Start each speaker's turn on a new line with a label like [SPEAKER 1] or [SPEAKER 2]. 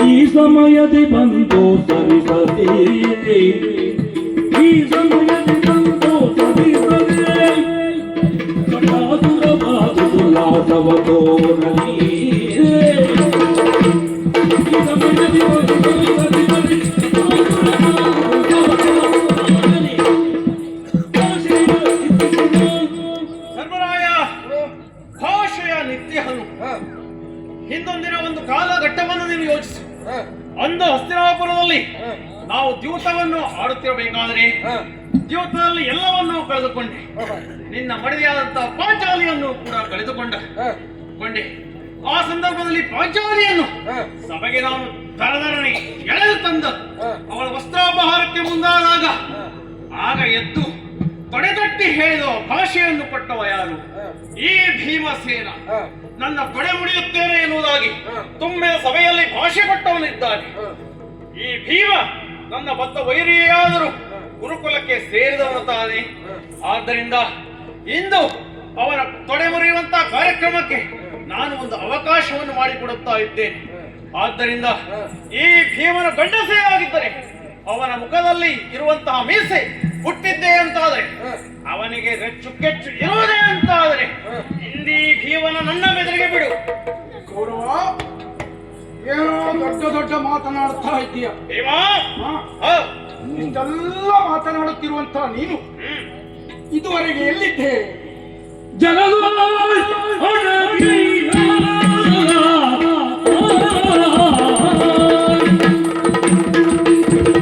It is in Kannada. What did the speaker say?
[SPEAKER 1] ಈ ಸಮಯದಿ ಬಂದು ಸರಿಸದೆ ಈ ಸಮಯದಿ ಬಂದು ಸರಿಸದೆ ಕಟಾಸುರವಾದು ಉಲ್ಲಾಸವ ತೋರಲಿ ಈ ಸಮಯದಿ ಬಂದು ಸರಿಸದೆ
[SPEAKER 2] ಧರ್ಮರಾಯ ಭಾಷೆಯ ನಿತ್ಯಹನು ಹಿಂದೊಂದಿನ ಒಂದು ಕಾಲಘಟ್ಟವನ್ನು ನೀನು ಯೋಚಿಸು. ಅಂದು ಹಸ್ತಿನಾಪುರದಲ್ಲಿ ನಾವು ದ್ಯೂತವನ್ನು ಆಡುತ್ತಿರಬೇಕಾದರೆ ದ್ಯೂತದಲ್ಲಿ ಎಲ್ಲವನ್ನೂ ಕಳೆದುಕೊಂಡೆ. ನಿನ್ನ ಮಡದಿಯಾದಂತಹ ಪಾಂಚಾಲಿಯನ್ನು ಕೂಡ ಕಳೆದುಕೊಂಡೆ. ಆ ಸಂದರ್ಭದಲ್ಲಿ ಪಾಂಚಾಲಿಯನ್ನು ಸಭೆಗೆ ನಾನು ತರದರನೆ ಎಳೆದು ತಂದ ಅವಳ ವಸ್ತ್ರಾಪಹಾರಕ್ಕೆ ಮುಂದಾದಾಗ ಆಗ ಎದ್ದು ತೊಡೆತಟ್ಟಿ ಹೇಳಿದ ಭಾಷೆಯನ್ನು ಕೊಟ್ಟವ ಯಾರು? ಈ ಭೀಮಸೇನ. ನನ್ನ ತೊಡೆ ಮುಡಿಯುತ್ತೇನೆ ಎನ್ನುವುದಾಗಿ ತುಂಬಿದ ಸಭೆಯಲ್ಲಿ ಭಾಷೆ ಕೊಟ್ಟವನಿದ್ದಾನೆ. ಈ ಭೀಮ ನನ್ನ ಬದ್ಧ ವೈರಿಯಾದರೂ ಗುರುಕುಲಕ್ಕೆ ಸೇರಿದವನು ತಾನೆ. ಆದ್ದರಿಂದ ಇಂದು ಅವನ ತೊಡೆ ಮುರಿಯುವಂತಹ ಕಾರ್ಯಕ್ರಮಕ್ಕೆ ನಾನು ಒಂದು ಅವಕಾಶವನ್ನು ಮಾಡಿಕೊಡುತ್ತಾ ಇದ್ದೇನೆ. ಆದ್ದರಿಂದ ಈ ಭೀಮನ ಗಂಡಸೇ ಆಗಿದ್ದರೆ ಅವನ ಮುಖದಲ್ಲಿ ಇರುವಂತಹ ಮೀಸೆ ಹುಟ್ಟಿದ್ದೆ ಅಂತಾದರೆ, ಅವನಿಗೆ ಚುಕ್ಕೆಚ್ಚು ಇರುವುದೇ ಅಂತಾದರೆ ಇಂದೀ ಭೀಮನ ನನ್ನ ಬೆದರಿಗೆ ಬಿಡು.
[SPEAKER 3] ಗೌರವ, ಏನೋ ದೊಡ್ಡ ಮಾತನಾಡ್ತಾ ಇದ್ದೀಯ.
[SPEAKER 2] ಭೀಮಾ,
[SPEAKER 3] ಇಷ್ಟೆಲ್ಲ ಮಾತನಾಡುತ್ತಿರುವಂತಹ ನೀನು ಇದುವರೆಗೆ ಎಲ್ಲಿದ್ದೆ?
[SPEAKER 1] ಜಗದ